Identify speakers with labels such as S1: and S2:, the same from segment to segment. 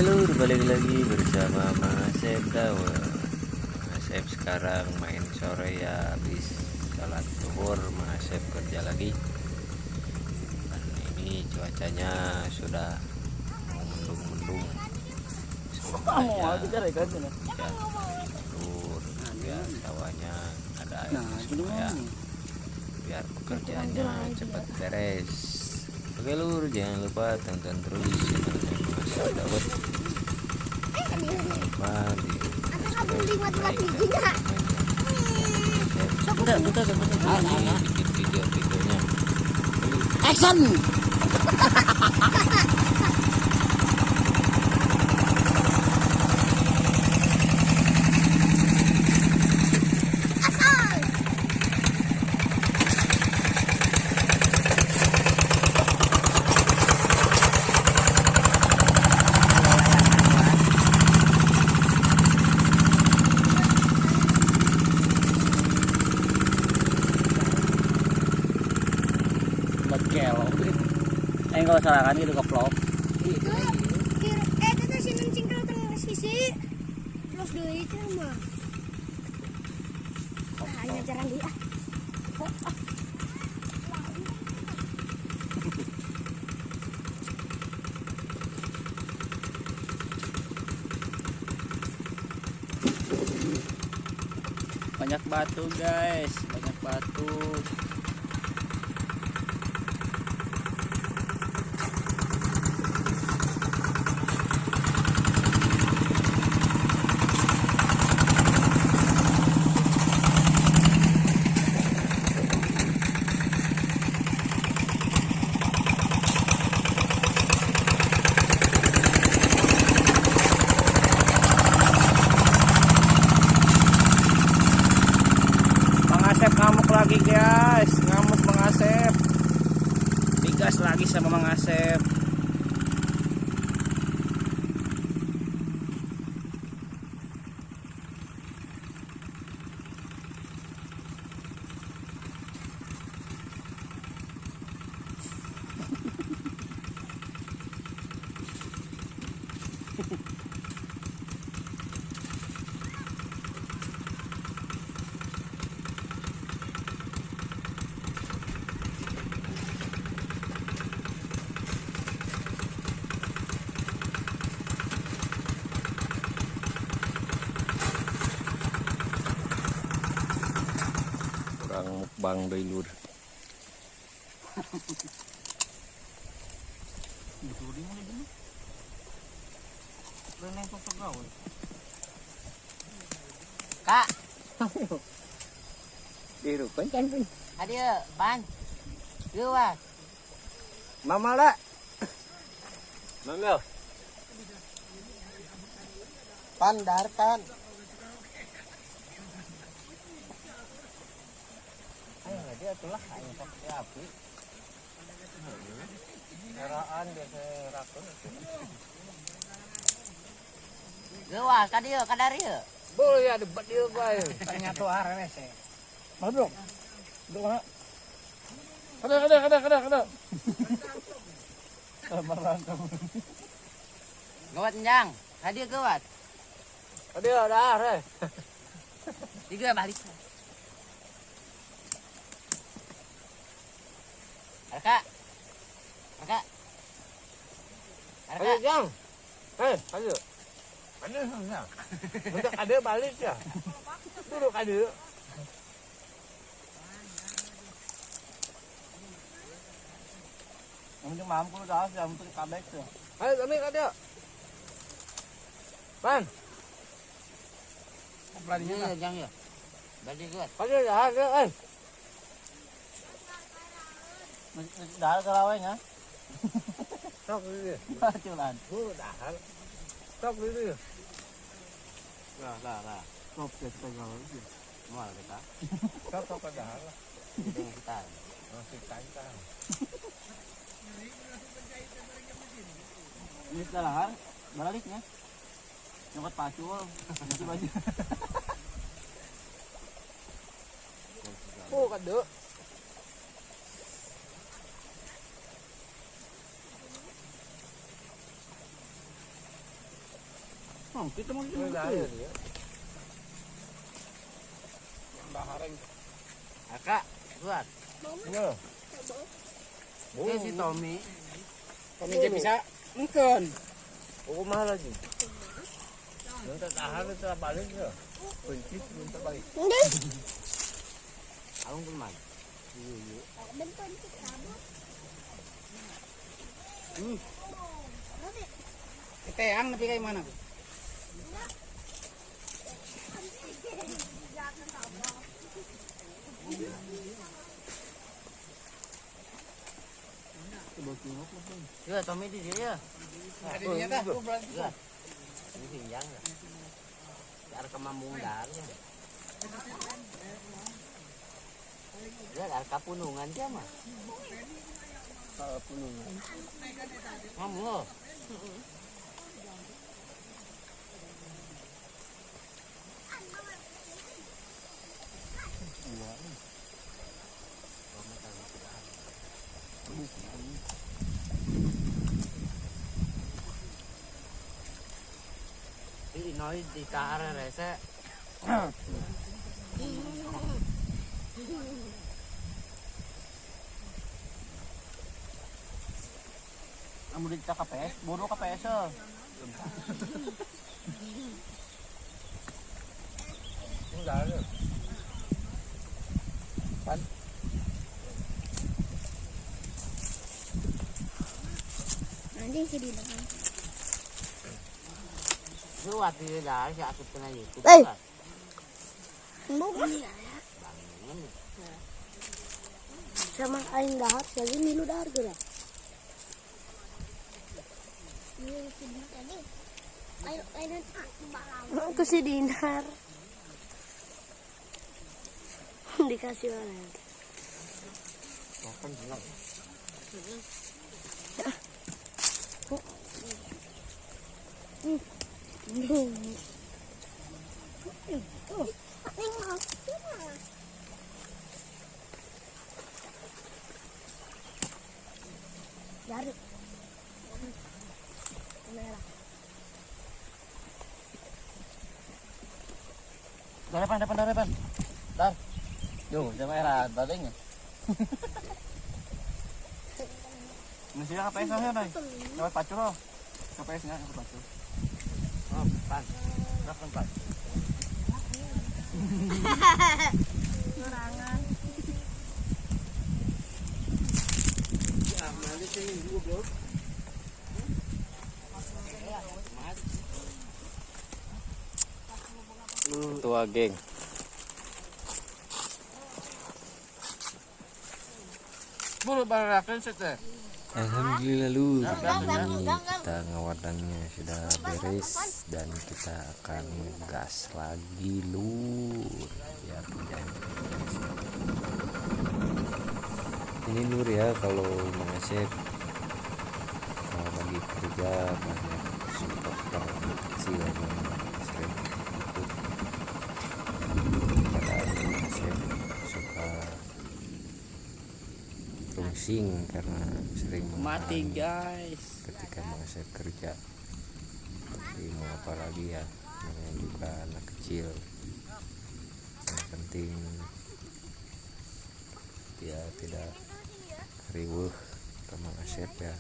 S1: Oke lur, balik lagi bersama Mang Asep Dawa. Mang Asep sekarang main sore ya, habis sholat zuhur Mang Asep kerja lagi. Dan ini cuacanya sudah mau mendung-mendung. Semoga aja hujan lur, biar sawahnya ada air supaya biar pekerjaannya cepat beres. Oke lur, jangan lupa tonton terus channelnya Mang Asep Daud. Jangan lupa di bikin video-videonya.
S2: Action. Kalau salah kan itu keplok.
S3: Itu si mencingkal tengah sisi. Terus deui teh mah. Hanya jarang dia.
S2: Banyak batu guys, banyak batu. Ngamuk lagi guys, ngamuk Mang Asep, digas lagi sama Mang Asep.
S1: Mukbang deui lur.
S2: Kak,
S1: Dirupan kan pun.
S2: adieu, pan. Gua.
S1: Mama lah. Mama.
S2: Pandar pan. Ayo dia itulah ayo pakai api. Caraan biasa rakun. Gua kadieu kadarieu.
S1: Boleh ya debat dia gua.
S2: Tanya tuh arenes.
S1: Madrok. Duk mana? Kada.
S2: Gawat njang, hadiah gawat.
S1: Ada dah re.
S2: Tiga balik. Arka.
S1: Ayo jang. Ayo. Ada sana. Untuk ada balik ya. Duduk ada.
S2: Yang mampu dah jam tu kabek tu.
S1: Ayo kami ada. Pan.
S2: Pelaninya jang ya. Balik gua.
S1: Ada dah ada
S2: Dah kelaweng ah.
S1: Sok dulu.
S2: Cuman.
S1: Dah. Sok dulu.
S2: Lah.
S1: Sok kita gaul.
S2: Mau kita.
S1: Sok dah lah.
S2: Kita.
S1: Masih kancang.
S2: Ini lahar baliknya. Nyokot pacul. Itu baju.
S1: Oh, kado.
S2: Kita mau
S1: Ini lahir ya.
S2: bahareng.
S4: Kakak, buat.
S1: Iya.
S4: Ini si Tommy.
S2: Kami dia bisa mungkin.
S1: Oh, mahal lagi. Minta tahan itu balik ya. Kunci minta balik.
S3: Hindi.
S4: Abang teman.
S3: Benton kita mo.
S2: Kita yang nabi kayak mana?
S4: Ya, Tommy di dia.
S2: Ada di nyata.
S4: Ya. Ini pinjang ya. Ada kemambung darah. Ya, ada kapunungan dia mah.
S1: Kapunungan.
S4: Kamu loh. Ini nói di cara rese.
S2: Kamu di KPS, bodoh KPS.
S1: Enggak ada.
S3: Nanti sih di depan.
S4: Itu waktu dari si aku kena YouTube.
S3: Eh. Bukan. Sama aing dahar lagi milu dahar gerak. Itu si Dinar. Dikasih orang.
S1: Makan senang.
S3: Dari. Merah.
S2: Depan. Dar. Yo, jangan era badannya. Masih KPS aja, Bay. Lewat pacul loh. KPS-nya aku pacul.
S4: Oh, pan.
S2: Berapa pan?
S3: Larangan.
S4: Nanti saya dulu, Bro.
S1: Ketua geng.
S2: Bulu barakan sete.
S1: Alhamdulillah lu, ini kita ngawadannya sudah beres dan kita akan gas lagi lur. Ya perjanjian. Ini lur ya kalau Mang Asep kalau lagi kerja banyak supporter kecil yang sering ikut. Kadang Mang Asep suka rungsing karena sering
S2: Mati,
S1: menghalangi
S2: guys.
S1: ketika Mang Asep kerja. Tapi mau apa lagi ya, namanya juga anak kecil. Yang penting dia tidak riweuh ke Mang Asep ya.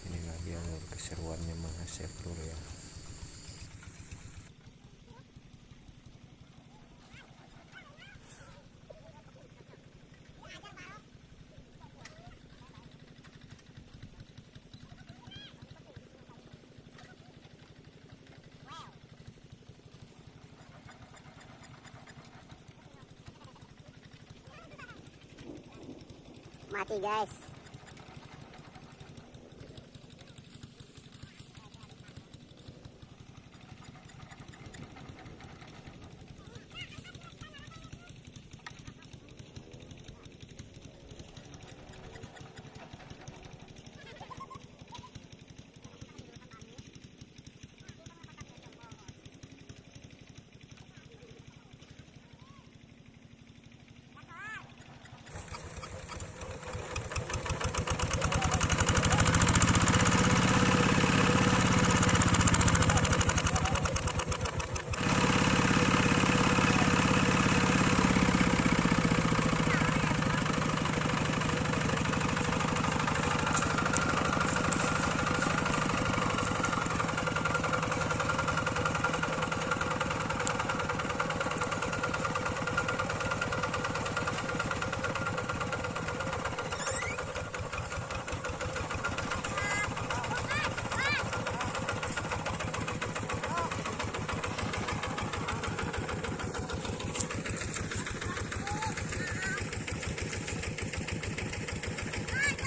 S1: Inilah dia lur keseruannya Mang Asep lur ya.
S3: Mati guys.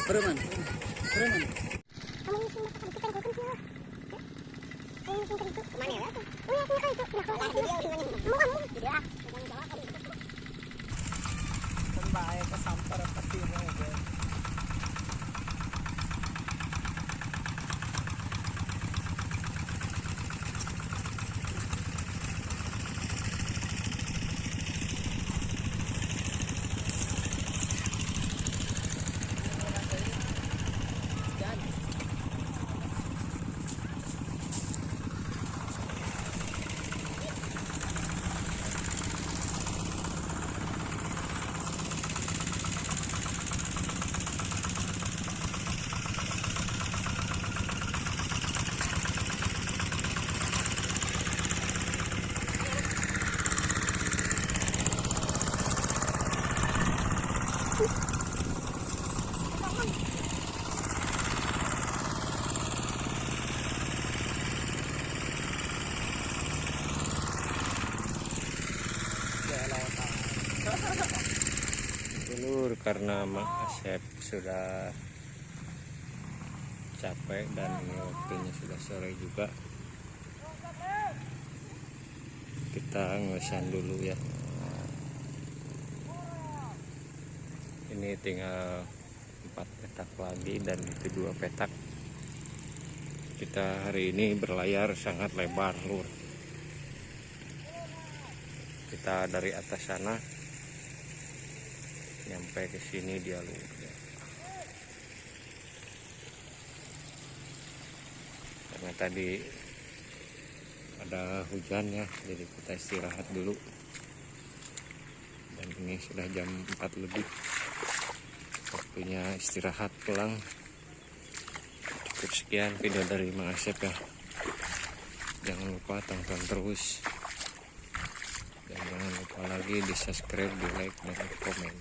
S2: Preman. Preman.
S3: Kamu musim apa? Kita ngikutin sih lah. Kamu musim itu kemana ya? Oh ya, kita itu. Nah, kalau dia udah ngomong. Mau kamu? Tidak ah. Jangan jawab kamu.
S2: Pembae kesampar pasti mo.
S1: Dulur, karena Mak Asep sudah capek dan waktunya sudah sore juga, kita ngesan dulu ya. Ini tinggal 4 petak lagi dan itu 2 petak. Kita hari ini berlayar sangat lebar, lur. Kita dari atas sana nyampe ke sini dia, lur. Karena tadi ada hujan ya, jadi kita istirahat dulu. Dan ini sudah jam 4 lebih. Waktunya istirahat pulang. Cukup sekian video dari Mang Asep ya. Jangan lupa tonton terus. Dan jangan lupa lagi di subscribe, di like, dan di komen.